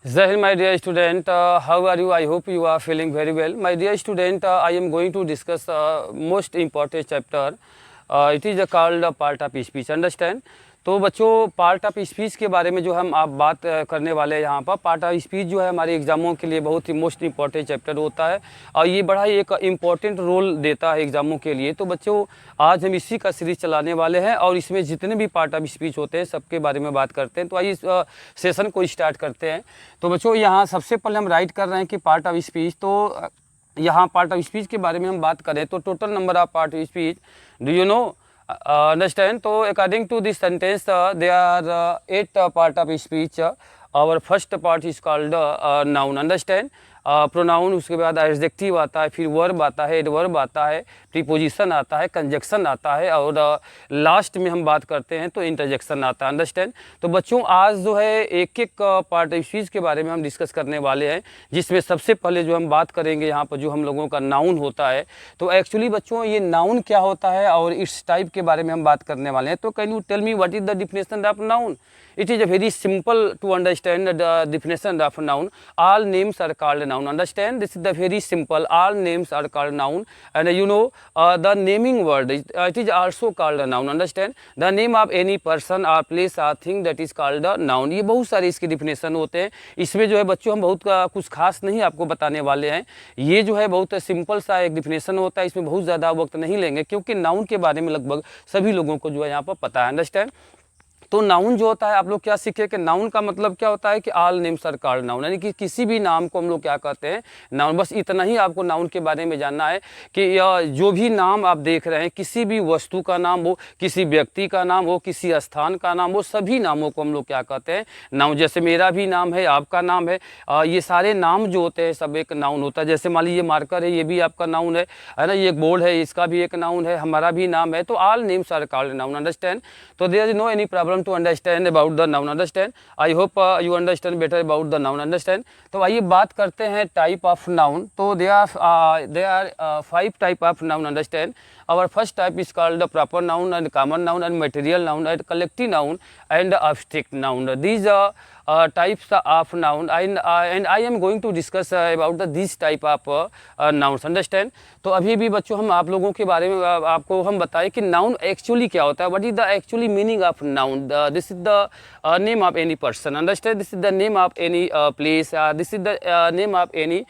Jai Hind, my dear student. How are you? I hope you are feeling very well. My dear student, I am going to discuss most important chapter. It is called part of speech. Understand? तो बच्चों part of speech के बारे में जो हम आप बात करने वाले हैं यहाँ पर। पार्ट ऑफ स्पीच जो है हमारे एग्ज़ामों के लिए बहुत ही मोस्ट इंपॉर्टेंट चैप्टर होता है और ये बड़ा ही एक इम्पॉर्टेंट रोल देता है एग्ज़ामों के लिए। तो बच्चों आज हम इसी का सीरीज चलाने वाले हैं और इसमें जितने भी पार्ट ऑफ स्पीच होते हैं सबके बारे में बात करते हैं। तो आइए सेशन को स्टार्ट करते हैं। तो बच्चों यहाँ सबसे पहले हम राइट कर रहे हैं कि पार्ट ऑफ स्पीच। तो यहाँ पार्ट ऑफ स्पीच के बारे में हम बात करें तो total number of part of speech, do you know? Understand? So according to this sentence, there are 8 part of speech. Our first part is called noun. Understand? Pronoun, उसके बाद adjective आता है, फिर वर्ब आता है, एडवर्ब आता है, preposition आता है, कंजक्शन आता है और लास्ट में हम बात करते हैं तो इंटरजेक्शन आता है। अंडरस्टैंड? तो बच्चों आज जो है एक एक पार्ट ऑफ स्पीच के बारे में हम डिस्कस करने वाले हैं, जिसमें सबसे पहले जो हम बात करेंगे यहाँ पर जो हम लोगों का नाउन होता है। तो एक्चुअली बच्चों ये नाउन क्या होता है और इस टाइप के बारे में हम बात करने वाले हैं। तो can you tell me what is the definition of noun? It is a very simple to understand the definition of noun. All names are called noun. Understand? This is the very simple. All names are called noun, and you know the naming word. It is also called a noun. Understand? The name of any person or place or thing that is called a noun. ये बहुत सारे इसके definition होते हैं। इसमें जो है बच्चों हम बहुत कुछ खास नहीं आपको बताने वाले हैं। ये जो है बहुत सिंपल सा एक डिफिनेशन होता है। इसमें बहुत ज़्यादा वक्त नहीं लेंगे क्योंकि नाउन के बारे में लगभग सभी लोगों को जो है यहाँ पर पता है। अंडरस्टैंड? तो नाउन जो होता है आप लोग क्या सीखे कि नाउन का मतलब क्या होता है कि all names are called noun, यानी कि किसी भी नाम को हम लोग क्या कहते हैं नाउन। बस इतना ही आपको नाउन के बारे में जानना है कि जो भी नाम आप देख रहे हैं, किसी भी वस्तु का नाम हो, किसी व्यक्ति का नाम हो, किसी स्थान का नाम हो, सभी नामों को हम लोग क्या कहते हैं नाउन। जैसे मेरा भी नाम है, आपका नाम है, ये सारे नाम जो होते हैं सब एक नाउन होता है। जैसे मान लीजिए मार्कर है, ये भी आपका नाउन है ना। ये एक बोर्ड है, इसका भी एक नाउन है, हमारा भी नाम है। तो all names are called noun. Understand? तो there is no any problem to understand about the noun. Understand? I hope you understand better about the noun. Understand? तो आइए बात करते हैं टाइप ऑफ नाउन। तो there are 5 type of noun. Understand? Our first type is called the proper noun and common noun and material noun and collective noun and abstract noun. These are types of noun and I am going to discuss about this type of nouns. Understand? तो अभी भी बच्चों हम आप लोगों के बारे में आपको हम बताएं कि नाउन एक्चुअली क्या होता है। What is the actually meaning of noun? This is the name of any person. Understand? This is the name of any place. This is the name of any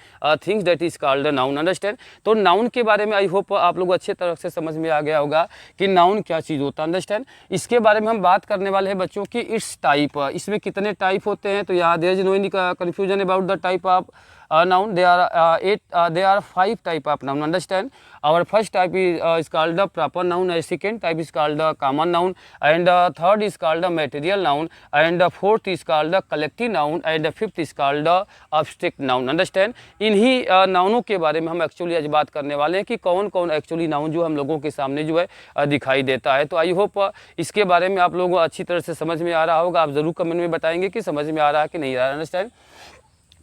things that is called noun. Understand? तो noun के बारे में I hope आप लोग अच्छे तरह से समझ में आ गया होगा कि नाउन क्या चीज़ होता है। अंडरस्टैंड? इसके बारे में हम बात करने वाले हैं बच्चों की इट्स टाइप। इसमें कितने टाइप होते हैं? तो यहाँ there is no any confusion about the type of noun. There are 5 type of noun. Understand? Our first type is called the proper noun, and second type is called the common noun, and third is called the material noun, and fourth is called the collective noun, and fifth is called the abstract noun. Understand? इन्हीं नाउनों के बारे में हम actually आज बात करने वाले हैं कि कौन कौन एक्चुअली नाउन जो हम लोगों के सामने जो है दिखाई देता है। तो आई होप इसके बारे में आप लोगों को अच्छी तरह से समझ में आ रहा होगा। आप ज़रूर कमेंट में बताएंगे कि समझ में आ रहा है कि नहीं आ रहा है। अंडरस्टैंड?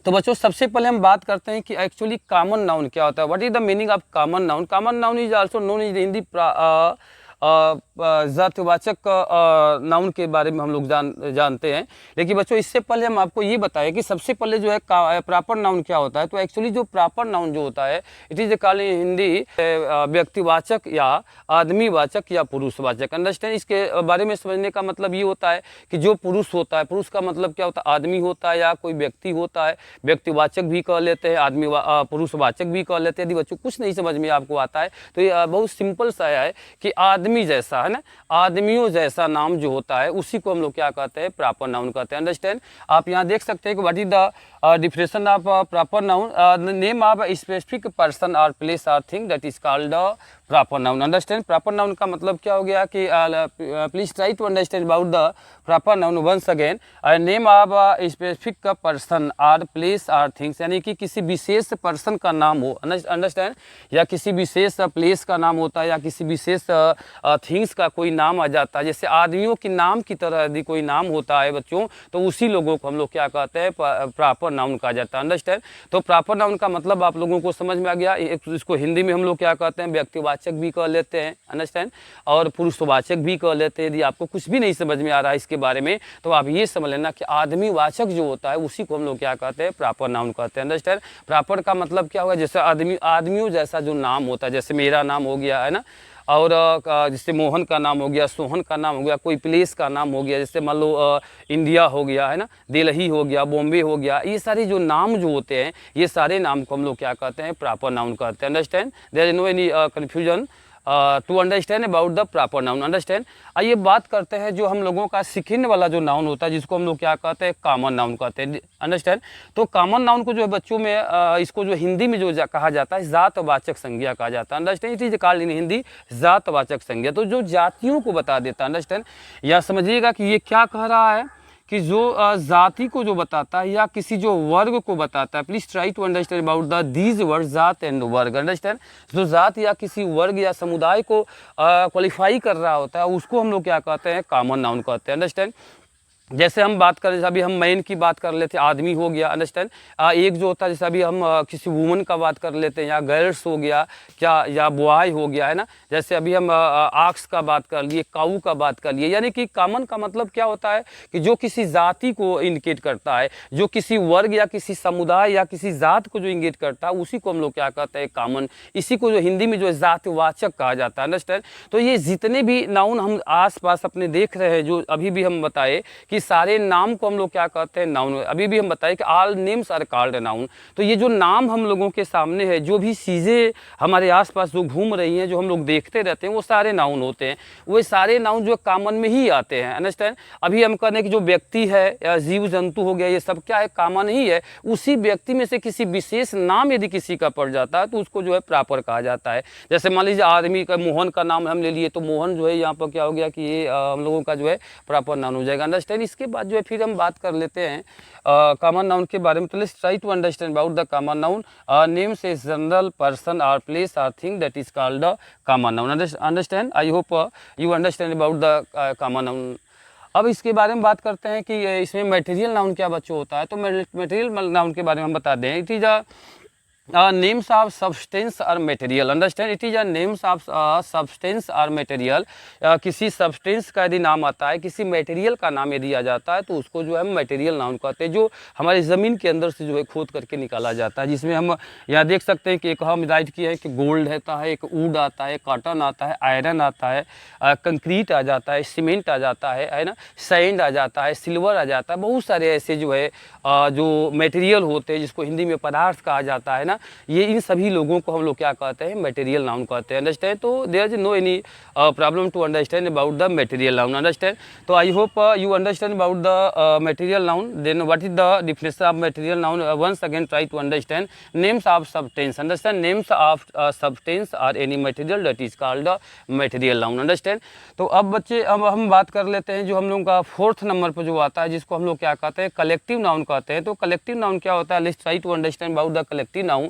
तो बच्चों सबसे पहले हम बात करते हैं कि एक्चुअली कॉमन नाउन क्या होता है। What is the meaning of common noun? Common noun is also known in Hindi जातिवाचक नाउन के बारे में हम लोग जानते हैं। लेकिन बच्चों इससे पहले हम आपको ये बताएं कि सबसे पहले जो है प्रॉपर नाउन क्या होता है। तो एक्चुअली जो प्रॉपर नाउन जो होता है it is called in Hindi व्यक्तिवाचक या आदमीवाचक या पुरुषवाचक। अंडरस्टैंड? इसके बारे में समझने का मतलब ये होता है कि जो पुरुष होता है, पुरुष का मतलब क्या होता है? आदमी होता है या कोई व्यक्ति होता है। व्यक्तिवाचक भी कह लेते हैं, आदमी पुरुषवाचक भी कह लेते हैं। यदि बच्चों कुछ नहीं समझ में आपको आता है तो ये बहुत सिंपल सा है कि आदमी जैसा, है ना, आदमियों जैसा नाम जो होता है उसी को हम लोग क्या कहते हैं? प्रॉपर नाउन कहते हैं। अंडरस्टैंड? आप यहाँ देख सकते हैं कि what is the definition of proper noun? Name of specific person और प्लेस और thing that is called proper noun. Understand? Proper noun का मतलब क्या हो गया कि please try to understand about the proper noun once again. Name of specific person और place और थिंग्स, यानी कि किसी विशेष पर्सन का नाम हो। अंडरस्टैंड? या किसी विशेष प्लेस का नाम होता है या किसी विशेष थिंग्स का कोई नाम आ जाता है। जैसे आदमियों के नाम की तरह यदि कोई नाम होता है बच्चों तो उसी लोगों को हम लोग क्या कहते हैं? प्रॉपर नाउन कहा जाता है। अंडरस्टैंड? तो प्रॉपर नाउन का मतलब आप लोगों को समझ में आ गया। इसको हिंदी में हम लोग क्या कहते हैं? व्यक्तिवाचक स्त्रीवाचक भी कह लेते हैं, अंडरस्टैंड, और पुरुषवाचक भी कह लेते हैं। यदि आपको कुछ भी नहीं समझ में आ रहा है इसके बारे में तो आप ये समझ लेना कि आदमीवाचक जो होता है उसी को हम लोग क्या कहते हैं, प्रॉपर नाउन कहते हैं, अंडरस्टैंड। प्रॉपर का मतलब क्या होगा, जैसे आदमियों जैसा जो नाम होता है, जैसे मेरा नाम हो गया है ना, और जैसे मोहन का नाम हो गया, सोहन का नाम हो गया, कोई प्लेस का नाम हो गया, जैसे मान लो इंडिया हो गया है ना, दिल्ली हो गया, बॉम्बे हो गया, ये सारे जो नाम जो होते हैं ये सारे नाम को हम लोग क्या कहते हैं, प्रॉपर नाउन कहते हैं, understand. There is no any confusion to understand about the proper noun, understand. आइए बात करते हैं जो हम लोगों का सेकेंड वाला जो नाउन होता है जिसको हम लोग क्या कहते हैं, कॉमन नाउन कहते हैं, अंडरस्टैंड। तो कॉमन नाउन को जो है बच्चों में इसको जो हिंदी में जो कहा जाता है जातवाचक संज्ञा कहा जाता है, understand. It is called in Hindi जातवाचक संज्ञा, तो जो जातियों को बता देता है, अंडरस्टैंड। या समझिएगा कि ये क्या कह रहा है कि जो जाति को जो बताता है या किसी जो वर्ग को बताता है, please try to understand about the these word जात एंड वर्ग, अंडरस्टैंड। जो जात या किसी वर्ग या समुदाय को क्वालिफाई कर रहा होता है उसको हम लोग क्या कहते हैं, कॉमन नाउन कहते हैं, अंडरस्टैंड। जैसे हम बात करें, जैसे अभी हम मैन की बात कर लेते हैं, आदमी हो गया, अंडरस्टैंड। एक जो होता है जैसे अभी हम किसी वुमन का बात कर लेते हैं, या गर्ल्स हो गया क्या, या बॉय हो गया है ना। जैसे अभी हम आक्स का बात कर लिए, काऊ का बात कर लिए, यानी कि कॉमन का मतलब क्या होता है कि जो किसी जाति को इंडिकेट करता है, जो किसी वर्ग या किसी समुदाय या किसी जात को जो इंडिकेट करता है उसी को हम लोग क्या कहते हैं, कॉमन। इसी को जो हिंदी में जो है जातवाचक कहा जाता है, अंडरस्टैंड। तो ये जितने भी नाउन हम आस पास अपने देख रहे हैं, जो अभी भी हम बताए कि सारे नाम को हम लोग क्या कहते हैं, नाउन। अभी भी हम बताए कि all names are called noun. तो ये जो नाम हम लोगों के सामने है, जो भी चीज़ें हमारे आसपास जो घूम रही हैं, जो हम लोग देखते रहते हैं, वो सारे नाउन होते हैं। वो सारे नाउन जो कॉमन में ही आते हैं, अंडरस्टैंड। अभी हम कहने कि जो व्यक्ति है या जीव जंतु हो गया, ये सब क्या है, कॉमन ही है। उसी व्यक्ति में से किसी विशेष नाम यदि किसी का पड़ जाता है तो उसको जो है प्रॉपर कहा जाता है। जैसे मान लीजिए आदमी का मोहन का नाम हम ले लिए, तो मोहन जो है यहाँ पर क्या हो गया कि ये हम लोगों का जो है प्रॉपर नाउन हो जाएगा, अंडरस्टैंड। इसके बाद जो है फिर हम बात कर लेते हैं कॉमन नाउन के बारे में। तो let's try to understand about the common noun. Names a general person और प्लेस और thing that is called the common noun, understand. I hope you understand about the common noun. अब इसके बारे में बात करते हैं कि इसमें मटेरियल नाउन क्या बच्चों होता है। तो मटेरियल नाउन के बारे में हम बता दें, it is names of substance or material, understand, it is a names of substance or material। किसी substance का यदि नाम आता है, किसी material का नाम यदि आ जाता है तो उसको जो है हम material नाउन कहते हैं, जो हमारी ज़मीन के अंदर से जो है खोद करके निकाला जाता है। जिसमें हम यहाँ देख सकते हैं कि एक हम राइट किया है कि गोल्ड रहता है, एक वुड आता है, कॉटन आता है, आयरन आता है, कंक्रीट आ जाता है, सीमेंट आ जाता है ना, सैंड आ जाता है, सिल्वर आ जाता है। बहुत सारे ऐसे जो है जो मटेरियल होते हैं जिसको हिंदी में पदार्थ कहा जाता है ना, ये इन सभी लोगों को हम लोग क्या कहते हैं, मटेरियल नाउन कहते हैं, अंडरस्टैंड। तो there is no any problem to understand about the material noun, understand. तो I hope you understand about the material noun. Then what is the definition of material noun, once again try to understand. Names of substance, understand, names of substance और any material that is called the material noun, understand. तो अब बच्चे अब हम बात कर लेते हैं जो हम लोगों का फोर्थ नंबर पर जो आता है, जिसको हम लोग क्या कहते हैं, कलेक्टिव नाउन कहते हैं। तो कलेक्टिव नाउन क्या होता है, let's try to understand about the collective noun.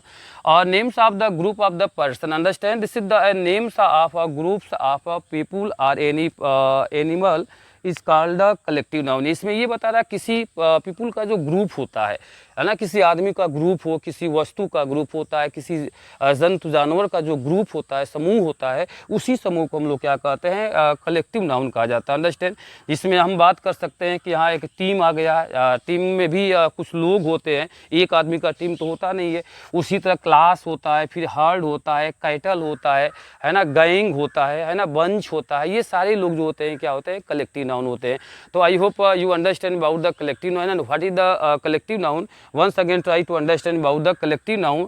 Names of the group of the person, understand, this is the names of groups of people or any animal is called the collective noun। इसमें ये बता रहा है किसी people का जो group होता है ना, किसी आदमी का ग्रुप हो, किसी वस्तु का ग्रुप होता है, किसी जंतु जानवर का जो ग्रुप होता है, समूह होता है, उसी समूह को हम लोग क्या कहते हैं, कलेक्टिव नाउन कहा जाता है, अंडरस्टैंड। जिसमें हम बात कर सकते हैं कि यहाँ एक टीम आ गया, टीम में भी कुछ लोग होते हैं, एक आदमी का टीम तो होता नहीं है। उसी तरह क्लास होता है, फिर हर्ड होता है, कैटल होता है ना, गैंग होता है ना, बंच होता है। ये सारे लोग जो होते हैं क्या होते हैं, कलेक्टिव नाउन होते हैं। तो I hope you understand about the collective noun and what is the collective noun. Once again try to understand about the collective noun।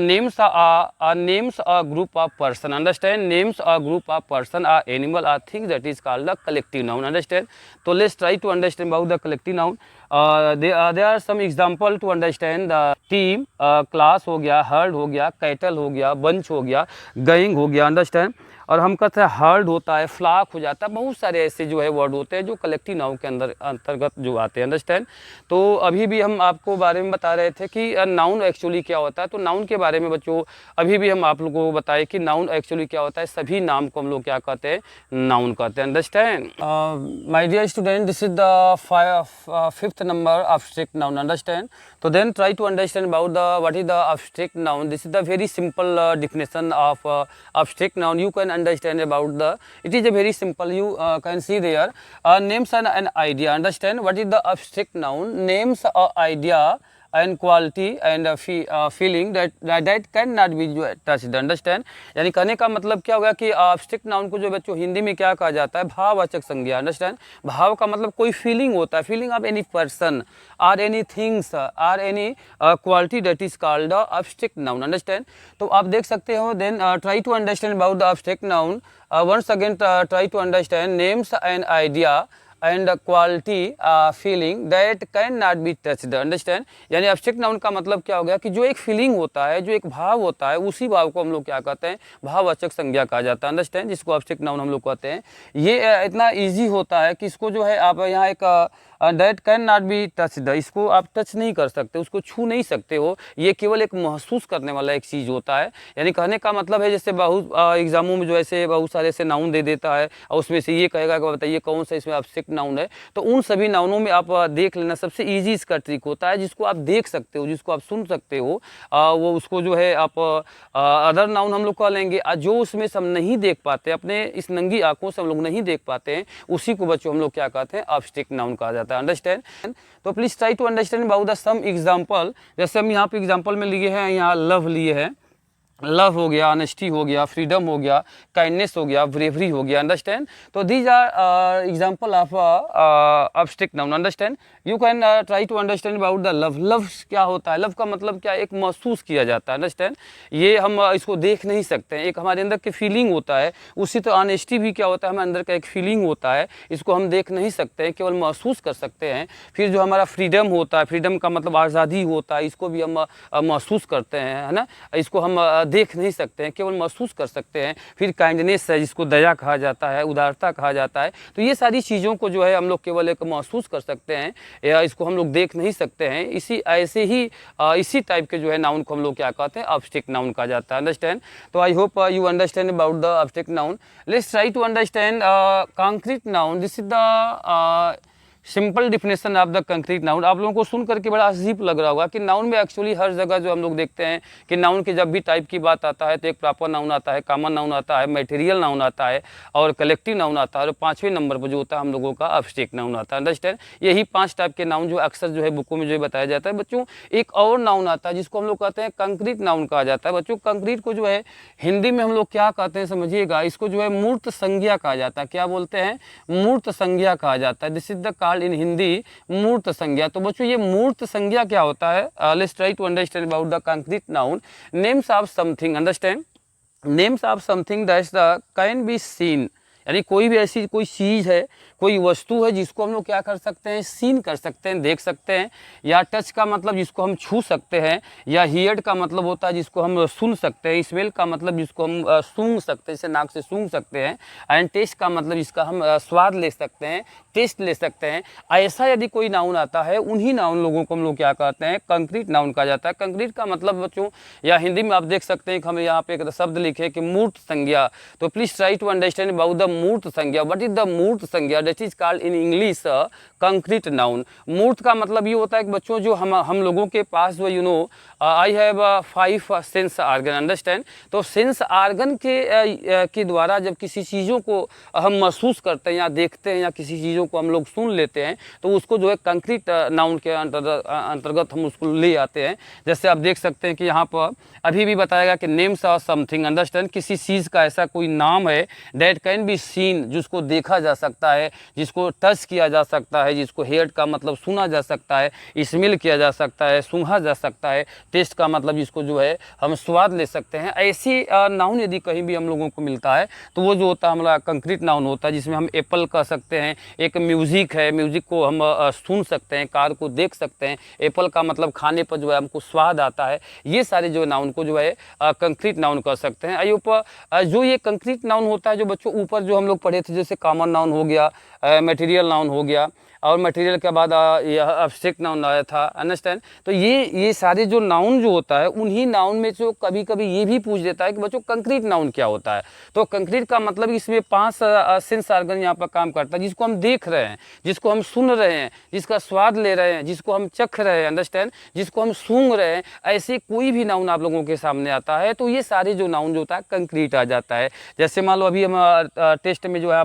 Names a group of person, understand, names a group of person or animal or thing that is called the collective noun, understand। So let's try to understand about the collective noun। there are some example to understand the team, class हो गया, herd हो गया, cattle हो गया, bunch हो गया, gang हो गया, understand। और हम कहते हैं हर्ड होता है, फ्लाक हो जाता है, बहुत सारे ऐसे जो है वर्ड होते हैं जो कलेक्टिव नाउन के अंतर्गत जो आते हैं, अंडरस्टैंड। तो अभी भी हम आपको बारे में बता रहे थे कि नाउन एक्चुअली क्या होता है। तो नाउन के बारे में बच्चों अभी भी हम आप लोगों को बताए कि नाउन एक्चुअली क्या होता है। सभी नाम को हम लोग क्या कहते हैं, नाउन कहते हैं, understand. My dear student, this is the 5th 5th number abstract noun, understand. So then try to understand about the what is the abstract noun. This is the very simple definition of abstract noun. You can understand about the, it is a very simple, you can see there, names and an idea. Understand what is the abstract noun? Names a idea and quality and feeling that cannot be touched, understand. यानी कहने का मतलब क्या होगा कि abstract noun को जो बच्चों हिंदी में क्या कहा जाता है, भाववाचक संज्ञा, अंडरस्टैंड. भाव का मतलब कोई फीलिंग होता है, फीलिंग ऑफ एनी पर्सन और एनी थिंग्स और any quality that is called the abstract noun, understand. तो आप देख सकते हो. Then try to understand about the abstract noun. Once again try to understand names and idea and quality feeling that cannot be touched, understand. यानी abstract noun का मतलब क्या हो गया कि जो एक फीलिंग होता है, जो एक भाव होता है, उसी भाव को हम लोग क्या कहते हैं, भाववाचक संज्ञा कहा जाता है, अंडरस्टैंड, जिसको abstract noun हम लोग कहते हैं. ये इतना ईजी होता है कि इसको जो है आप यहाँ एक that can not be touched, इसको आप टच नहीं कर सकते, उसको छू नहीं सकते हो. ये केवल एक महसूस करने वाला एक चीज़ होता है. यानी कहने का मतलब है जैसे बहुत एग्जामों में जो ऐसे बहुत सारे ऐसे नाउन दे देता है और उसमें से ये कहेगा कि बताइए कौन सा इसमें abstract नाउन है. तो उन सभी नाउनों में आप देख लेना. सबसे ईजी इसका ट्रिक होता है जिसको आप देख सकते हो, जिसको आप सुन सकते हो, वो उसको जो है आप अदर नाउन हम लोग कह लेंगे. जो उसमें से हम नहीं देख पाते, अपने इस नंगी आंखों से हम लोग नहीं देख पाते हैं, उसी को बच्चों हम लोग क्या कहते हैं, abstract नाउन कहा जाता है, अंडरस्टैंड. तो please try to understand about the some example. जैसे हम यहाँ पे एग्जांपल में लिए हैं, यहाँ लव लिए हैं, लव हो गया, ऑनेस्टी हो गया, फ्रीडम हो गया, काइंडनेस हो गया, ब्रेवरी हो गया, अंडरस्टैंड. तो these are example of abstract noun, understand. You can try to understand about the love. Love क्या होता है? लव का मतलब क्या, एक महसूस किया जाता है, अंडरस्टैंड. ये हम इसको देख नहीं सकते हैं, एक हमारे अंदर की फीलिंग होता है. उसी तो ऑनेस्टी भी क्या होता है, हमारे अंदर का एक फीलिंग होता है, इसको हम देख नहीं सकते हैं, केवल महसूस कर सकते हैं. फिर जो हमारा फ्रीडम होता है, फ्रीडम का मतलब आज़ादी होता है, इसको भी हम महसूस करते हैं, है ना. इसको हम देख नहीं सकते हैं, केवल महसूस कर सकते हैं. फिर काइंडनेस है, जिसको दया कहा जाता है, उदारता कहा जाता है. तो ये सारी चीज़ों को जो है हम लोग केवल एक महसूस कर सकते हैं, या इसको हम लोग देख नहीं सकते हैं. इसी ऐसे ही इसी टाइप के जो है नाउन को हम लोग क्या कहते हैं, abstract नाउन कहा जाता है, अंडरस्टैंड. तो I hope you understand about the abstract noun. Let's try to understand concrete noun. This is the simple definition of the concrete noun. आप लोगों को सुन करके बड़ा अजीब लग रहा होगा कि नाउन में एक्चुअली हर जगह जो हम लोग देखते हैं कि नाउन के जब भी टाइप की बात आता है तो एक प्रॉपर नाउन आता है, कॉमन नाउन आता है, मटेरियल नाउन आता है और कलेक्टिव नाउन आता है, और 5वें नंबर पर जो होता है हम लोगों का abstract नाउन आता है, अंडरस्टैंड. यही 5 टाइप के नाउन जो अक्सर जो है बुकों में जो बताया जाता है. बच्चों एक और नाउन आता है जिसको हम लोग कहते हैं कंक्रीट नाउन कहा जाता है. बच्चों कंक्रीट को जो है हिंदी में हम लोग क्या कहते हैं समझिएगा, इसको जो है मूर्त संज्ञा कहा जाता है. क्या बोलते हैं? मूर्त संज्ञा कहा जाता है. This is the called in Hindi मूर्त संज्ञा. तो बच्चों ये मूर्त संज्ञा क्या होता है? Let's try to understand about the concrete noun. Names of something, understand. Names of something that's the can be seen. यानी कोई भी ऐसी कोई चीज़ है, कोई वस्तु है जिसको हम लोग क्या कर सकते हैं, सीन कर सकते हैं, देख सकते हैं. या टच का मतलब जिसको हम छू सकते हैं. या हियर का मतलब होता है जिसको हम सुन सकते हैं. स्मेल का मतलब जिसको हम सूंघ सकते हैं, जैसे नाक से सूंघ सकते हैं. एंड टेस्ट का मतलब जिसका हम स्वाद ले सकते हैं, टेस्ट ले सकते हैं. ऐसा यदि कोई नाउन आता है, उन्हीं नाउन लोगों को हम लोग क्या कहते हैं, कंक्रीट नाउन कहा जाता है. कंक्रीट का मतलब बच्चों, या हिंदी में आप देख सकते हैं कि हमें यहाँ पे एक शब्द लिखे कि मूर्त संज्ञा. तो please try to understand about the मूर्त संज्ञा. व्हाट इज द मूर्त संज्ञा? That is called in English concrete noun. मूर्त का मतलब ये होता है कि बच्चों जो हम लोगों के पास जो you know I have 5 sense organ, understand. तो सेंस आर्गन के द्वारा जब किसी चीज़ों को हम महसूस करते हैं या देखते हैं या किसी चीज़ों को हम लोग सुन लेते हैं, तो उसको जो है कंक्रीट नाउन के अंतर्गत हम उसको ले आते हैं. जैसे आप देख सकते हैं कि यहाँ पर अभी भी बताएगा कि नेम्स ऑफ समथिंग, अंडरस्टैंड. किसी चीज़ का ऐसा कोई नाम है दैट कैन बी सीन, जिसको देखा जा सकता है, जिसको टच किया जा सकता है, जिसको हेयर का मतलब सुना जा सकता है, स्मेल किया जा सकता है, सूंघा जा सकता है. टेस्ट का मतलब जिसको जो है हम स्वाद ले सकते हैं. ऐसी नाउन यदि कहीं भी हम लोगों को मिलता है तो वो जो होता है हमारा कंक्रीट नाउन होता है, जिसमें हम एप्पल कह सकते हैं. एक म्यूजिक है, म्यूजिक को हम सुन सकते हैं, कार को देख सकते हैं. एप्पल का मतलब खाने पर जो है हमको स्वाद आता है. ये सारे जो नाउन को जो है कंक्रीट नाउन कह सकते हैं. जो ये कंक्रीट नाउन होता है, जो बच्चों ऊपर जो हम लोग पढ़े थे, जैसे कॉमन नाउन हो गया, मटेरियल नाउन हो गया, और मटेरियल के बाद यह एब्स्ट्रैक्ट नाउन आया था, अंडरस्टैंड। तो ये सारे जो नाउन जो होता है उन्हीं नाउन में जो कभी कभी ये भी पूछ देता है कि बच्चों कंक्रीट नाउन क्या होता है। तो कंक्रीट का मतलब इसमें 5 सेंस ऑर्गन यहाँ पर काम करता है, जिसको हम देख रहे हैं, जिसको हम सुन रहे हैं, जिसका स्वाद ले रहे हैं, जिसको हम चख रहे हैं, अंडरस्टैंड, जिसको हम सूंघ रहे हैं। ऐसे कोई भी नाउन आप लोगों के सामने आता है तो ये सारे जो नाउन जो होता है कंक्रीट आ जाता है। जैसे मान लो अभी हम टेस्ट में जो है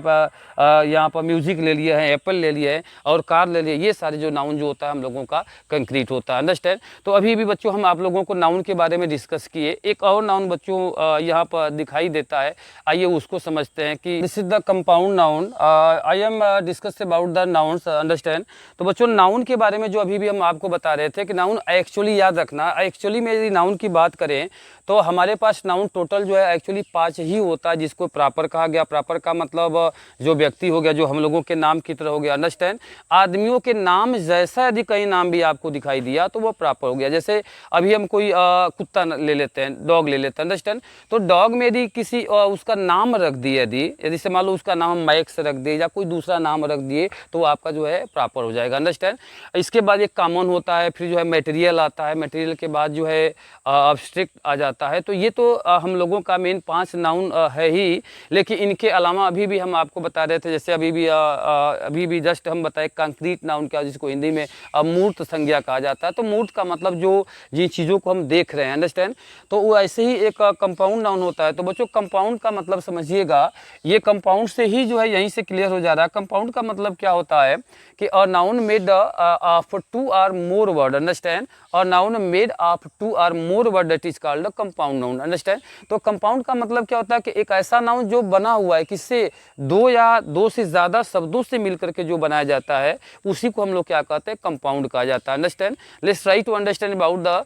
यहाँ पर म्यूजिक ले लिया है, एप्पल ले लिया है और कार ले लिया, ये सारे जो नाउन जो होता है हम लोगों का कंक्रीट होता है, अंडरस्टैंड। तो अभी भी बच्चों हम आप लोगों को नाउन के बारे में डिस्कस किए। एक और नाउन बच्चों यहाँ पर दिखाई देता है, आइए उसको समझते हैं कि this is the compound noun. I am discuss about the nouns, understand. तो बच्चों नाउन के बारे में जो अभी भी हम आपको बता रहे थे कि नाउन एक्चुअली याद रखना, एक्चुअली में यदि नाउन की बात करें तो हमारे पास नाउन टोटल जो है एक्चुअली 5 ही होता है, जिसको प्रॉपर कहा गया। प्रॉपर का मतलब जो व्यक्ति हो गया, जो हम लोगों के नाम की तरह हो गया, अंडरस्टैंड। आदमियों के नाम जैसा यदि कहीं नाम भी आपको दिखाई दिया तो वो प्रॉपर हो गया। जैसे अभी हम कोई कुत्ता ले लेते हैं, डॉग ले लेते हैं, अंडरस्टैंड। तो डॉग में यदि किसी उसका नाम रख दिए, यदि से मान लो उसका नाम मैक्स रख दिए या कोई दूसरा नाम रख दिए तो आपका जो है प्रॉपर हो जाएगा, अंडरस्टैंड। इसके बाद एक कॉमन होता है, फिर जो है मटेरियल आता है, मटेरियल के बाद जो है एब्स्ट्रैक्ट आ जाता है। तो ये तो हम लोगों का मेन 5 नाउन है ही, लेकिन इनके अलावा अभी भी हम आपको बता रहे थे, जैसे अभी भी जस्ट हम बताए कंक्रीट नाउन क्या, जिसको हिंदी में मूर्त संज्ञा कहा जाता है। तो मूर्त का मतलब जो जिन चीज़ों को हम देख रहे हैं, अंडरस्टैंड। तो वो ऐसे ही एक कंपाउंड नाउन होता है। तो बच्चों कंपाउंड का मतलब समझिएगा, ये कंपाउंड से ही जो है यहीं से क्लियर हो जा रहा है। कंपाउंड का मतलब क्या होता है कि a noun made of 2 or more word, understand. और noun made of 2 or more word that is called compound noun, understand. तो कंपाउंड का मतलब क्या होता है कि एक ऐसा नाउन जो बना हुआ है, किससे, 2 या 2 से ज़्यादा शब्दों से मिलकर के जो बनाया जाता है उसी को हम लोग क्या कहते हैं, कंपाउंड कहा जाता है, understand. Let's try to understand about the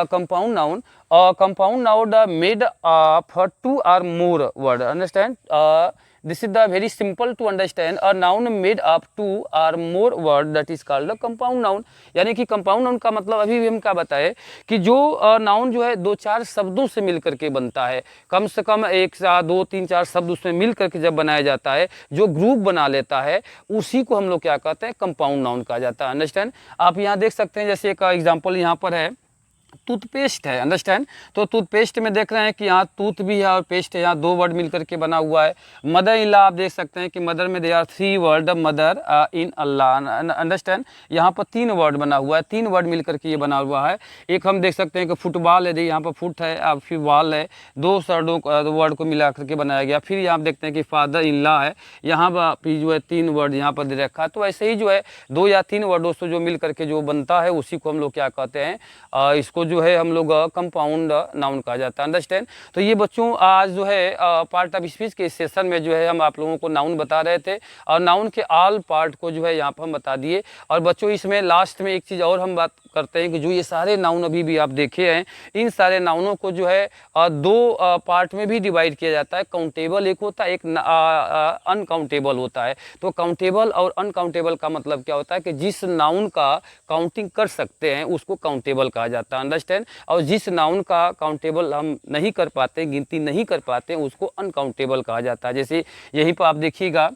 compound noun. Compound noun made of 2 or more word, understand. This is the very simple to understand. A noun made of 2 or more word that is called a compound noun. यानी कि compound noun का मतलब अभी भी हम क्या बताए कि जो नाउन जो है 2-4 शब्दों से मिलकर के बनता है, कम से कम 1 से 2, 3, 4 शब्द उसमें मिलकर के जब बनाया जाता है, जो ग्रुप बना लेता है, उसी को हम लोग क्या कहते हैं, कंपाउंड नाउन कहा जाता है, अंडरस्टैंड। आप यहाँ देख सकते हैं, जैसे एक एग्जाम्पल यहाँ पर है, टूथपेस्ट है, अंडरस्टैंड। तो टूथपेस्ट में देख रहे हैं कि यहाँ टूथ भी है और पेस्ट है, यहाँ 2 वर्ड मिलकर के बना हुआ है। मदर इन लॉ आप देख सकते हैं कि मदर में they are 3 word, mother in law, understand. यहाँ पर 3 वर्ड बना हुआ है, 3 वर्ड मिलकर के ये बना हुआ है। एक हम देख सकते हैं कि फुटबॉल है, यहाँ पर फुट है और फिर बॉल है, 2 वर्ड को मिला करके बनाया गया। फिर यहाँ देखते हैं कि फादर इन लॉ है, यहाँ पर जो है 3 वर्ड यहाँ पर दे रखा है। तो ऐसे ही जो है 2 या 3 वर्डों से जो मिल करके जो बनता है उसी को हम लोग क्या कहते हैं, इसको जो है हम लोग कंपाउंड नाउन कहा जाता है, अंडरस्टैंड। तो ये बच्चों आज जो है पार्ट ऑफ स्पीच के सेशन में जो है हम आप लोगों को नाउन बता रहे थे और नाउन के ऑल पार्ट को जो है यहाँ पर हम बता दिए। और बच्चों इसमें लास्ट में एक चीज़ और हम बात करते हैं कि जो ये सारे नाउन अभी भी आप देखे हैं, इन सारे नाउनों को जो है 2 पार्ट में भी डिवाइड किया जाता है। काउंटेबल एक होता है, एक अनकाउंटेबल होता है। तो काउंटेबल और अनकाउंटेबल का मतलब क्या होता है कि जिस नाउन का काउंटिंग कर सकते हैं उसको काउंटेबल कहा जाता है, अंडरस्टैंड। और जिस नाउन का काउंटेबल हम नहीं कर पाते, गिनती नहीं कर पाते, उसको अनकाउंटेबल कहा जाता है। जैसे यहीं पर आप देखिएगा,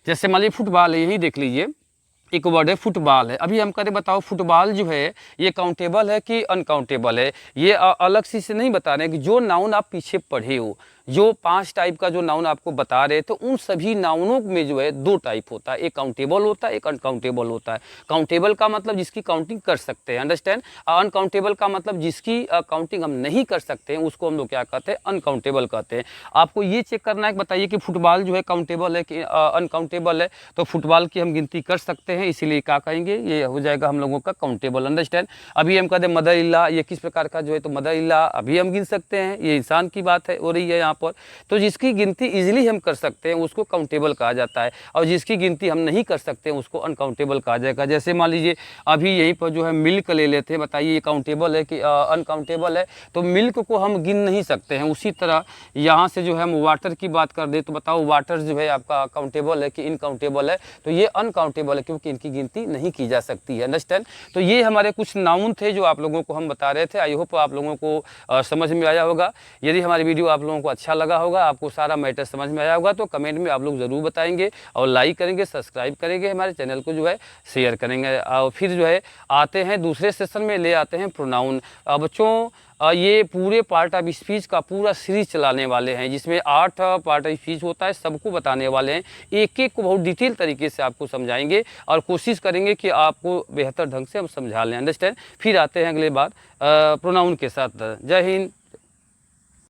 जैसे मान लीजिए फुटबॉल है, यही देख लीजिए, एक वर्ड है फुटबॉल है। अभी हम करें बताओ फुटबॉल जो है ये काउंटेबल है कि अनकाउंटेबल है। ये अलग से नहीं बता रहे हैं कि जो नाउन आप पीछे पढ़े हो, जो 5 टाइप का जो नाउन आपको बता रहे थे, उन सभी नाउनों में जो है 2 टाइप होता है, एक काउंटेबल होता है, एक अनकाउंटेबल होता है। काउंटेबल का मतलब जिसकी काउंटिंग कर सकते हैं, अंडरस्टैंड। अनकाउंटेबल का मतलब जिसकी काउंटिंग हम नहीं कर सकते हैं उसको हम लोग क्या कहते हैं, अनकाउंटेबल कहते हैं। आपको ये चेक करना है, बताइए कि फुटबॉल जो है काउंटेबल है कि अनकाउंटेबल है। तो फुटबॉल की हम गिनती कर सकते हैं, इसीलिए क्या कहेंगे, ये हो जाएगा हम लोगों का काउंटेबल, अंडरस्टैंड। अभी हम कहते हैं मदर इन लॉ, ये किस प्रकार का जो है, तो मदर इन लॉ अभी हम गिन सकते हैं, ये इंसान की बात है हो रही है यहाँ पर। तो जिसकी गिनती इजीली हम कर सकते हैं उसको काउंटेबल कहा जाता है, और जिसकी गिनती हम नहीं कर सकते हैं उसको अनकाउंटेबल कहा जाएगा। जैसे मान लीजिए अभी यहीं पर जो है मिल्क ले लेते हैं, बताइए ये काउंटेबल है कि अनकाउंटेबल है। तो मिल्क को हम गिन नहीं सकते हैं। उसी तरह यहाँ से जो है हम वाटर की बात कर दे तो बताओ वाटर जो है आपका काउंटेबल है कि इनकाउंटेबल है, तो ये अनकाउंटेबल है क्योंकि इनकी गिनती नहीं की जा सकती है, अंडरस्टैंड। तो ये हमारे कुछ नाउन थे जो आप लोगों को हम बता रहे थे। आई होप आप लोगों को समझ में आया होगा। यदि हमारी वीडियो आप लोगों को अच्छा अच्छा लगा होगा, आपको सारा मैटर समझ में आया होगा, तो कमेंट में आप लोग ज़रूर बताएंगे और लाइक करेंगे, सब्सक्राइब करेंगे, हमारे चैनल को जो है शेयर करेंगे। और फिर जो है आते हैं दूसरे सेशन में, ले आते हैं प्रोनाउन। बच्चों ये पूरे पार्ट ऑफ स्पीच का पूरा सीरीज चलाने वाले हैं, जिसमें 8 पार्ट ऑफ स्पीच होता है, सबको बताने वाले हैं, एक एक को बहुत डिटेल तरीके से आपको समझाएंगे और कोशिश करेंगे कि आपको बेहतर ढंग से हम समझा लें। अंडरस्टैंड। फिर आते हैं अगले बार प्रोनाउन के साथ। जय हिंद।